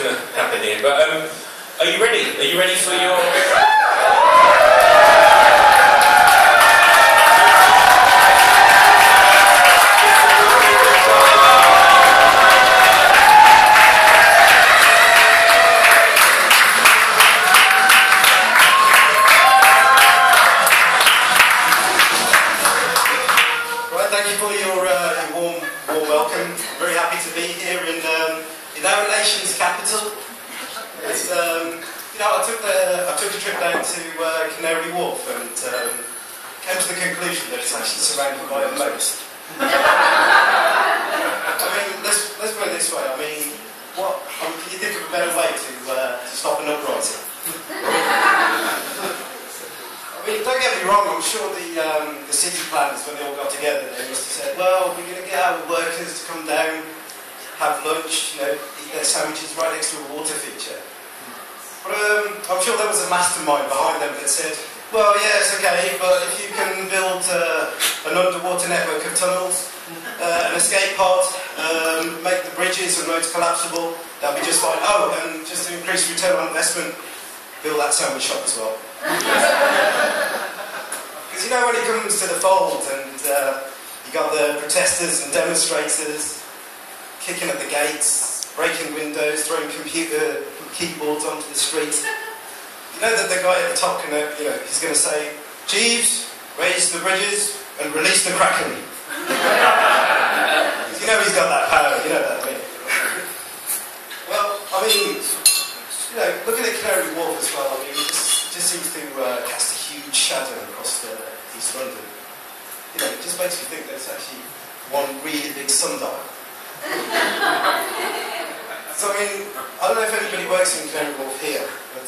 going to happen here. But are you ready? Are you ready for your... Capital. It's, you know, I took a trip down to Canary Wharf and came to the conclusion that it's actually surrounded by a moat. I mean, let's put it this way. I mean, can you think of a better way to stop an uprising? I mean, don't get me wrong. I'm sure the city planners, when they all got together, they must have said, "Well, we're going to get our workers to come down, have lunch, you know, eat their sandwiches right next to a water feature." But I'm sure there was a mastermind behind them that said, "Well, yeah, it's okay, but if you can build an underwater network of tunnels, an escape pod, make the bridges and roads collapsible, that'll be just fine. Oh, and just to increase return on investment, build that sandwich shop as well." Because you know, when it comes to the fold, and you got the protesters and demonstrators kicking at the gates, breaking windows, throwing computer keyboards onto the street. You know that the guy at the top can, you know, he's going to say, "Jeeves, raise the bridges and release the Kraken." You know he's got that power. You know that, I mean. Well, I mean, you know, looking at Canary Wharf as well, I mean, it just seems to cast a huge shadow across East London. You know, it just makes me think there's actually one really big sundial. So, I mean, I don't know if anybody works in Canary Wharf here, but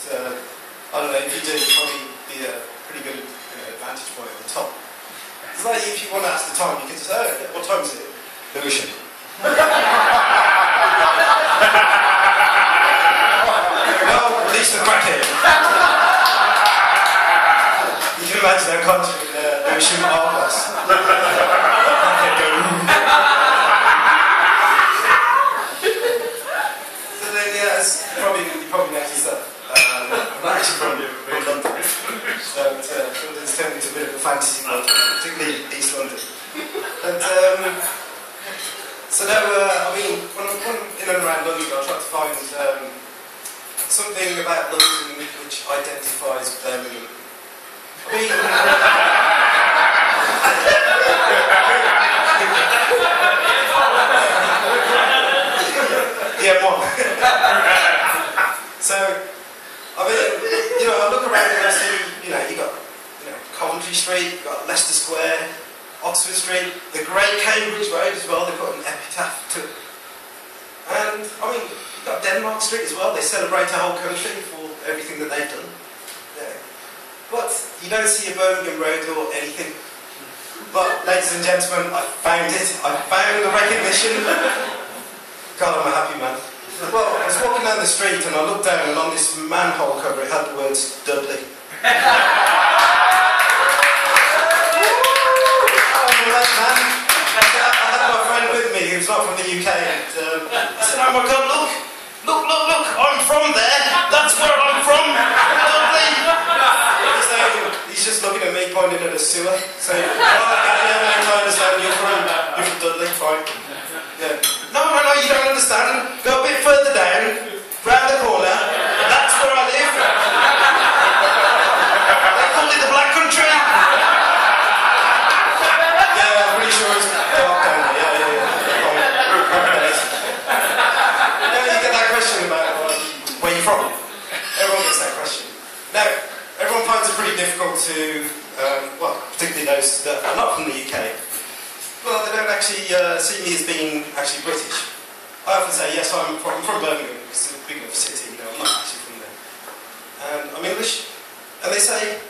I don't know, if you do, it'd probably be a pretty good vantage point at the top. It's like if you want to ask the time, you can say, "Oh, what time is it?" "Lewisham." "Well, release the Kraken." You can imagine that content in Lewisham Argos. You probably noticed that I'm not actually from London, so London's turned into a bit of a fantasy world, particularly East London. And so now, I mean, when I'm in and around London, I try to find something about London which identifies Birmingham. I mean, yeah, one. So, I mean, you know, I look around and I see, you know, you got, you know, Coventry Street, you got Leicester Square, Oxford Street, the Great Cambridge Road as well. They put an epitaph to it. And I mean, you got Denmark Street as well. They celebrate a whole country for everything that they've done. Yeah. But you don't see a Birmingham Road or anything. But, ladies and gentlemen, I found it. I found the recognition. God, I'm a happy man. Well, I was walking down the street and I looked down, and on this manhole cover it had the words "Dudley." I'm a late man. I had my friend with me who's not from the UK, and I said, "Oh my God, look, I'm from there. That's where I'm from, Dudley." He's just looking at me, pointing at a sewer, saying, "I understand you're from Dudley, fine." Yeah. No, you don't understand. Go a bit further down, round the corner, that's where I live. They call it the Black Country. Yeah, I'm pretty sure it's dark down there. Yeah. You get that question about where you're from. Everyone gets that question. Now, everyone finds it pretty difficult to, well, particularly those that are not from the UK. Well, they don't actually see me as being actually British. I often say, yes, I'm from Birmingham, because it's a big enough city, you know, I'm not actually from there. And I'm English. And they say,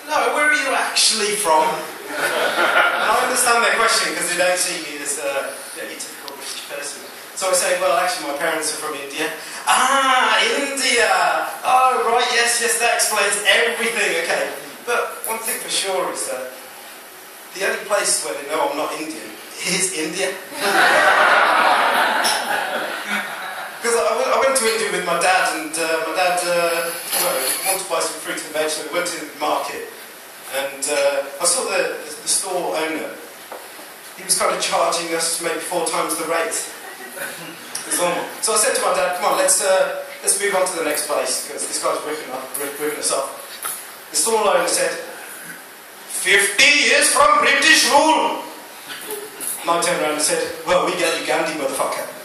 "No, where are you actually from?" And I understand their question, because they don't see me as a typical British person. So I say, "Well, actually, my parents are from India." "Ah, India! Oh, right, yes, that explains everything, okay." But one thing for sure is that the only place where they know I'm not Indian is India. Because I went to India with my dad, and my dad wanted to buy some fruit and veg, so we went to the market, and I saw the store owner. He was kind of charging us maybe 4 times the rate as normal. So I said to my dad, come on, let's move on to the next place, because this guy's ripping us off. The store owner said, 50 years from British rule! And I turned around and said, well, we get you Gandhi, motherfucker.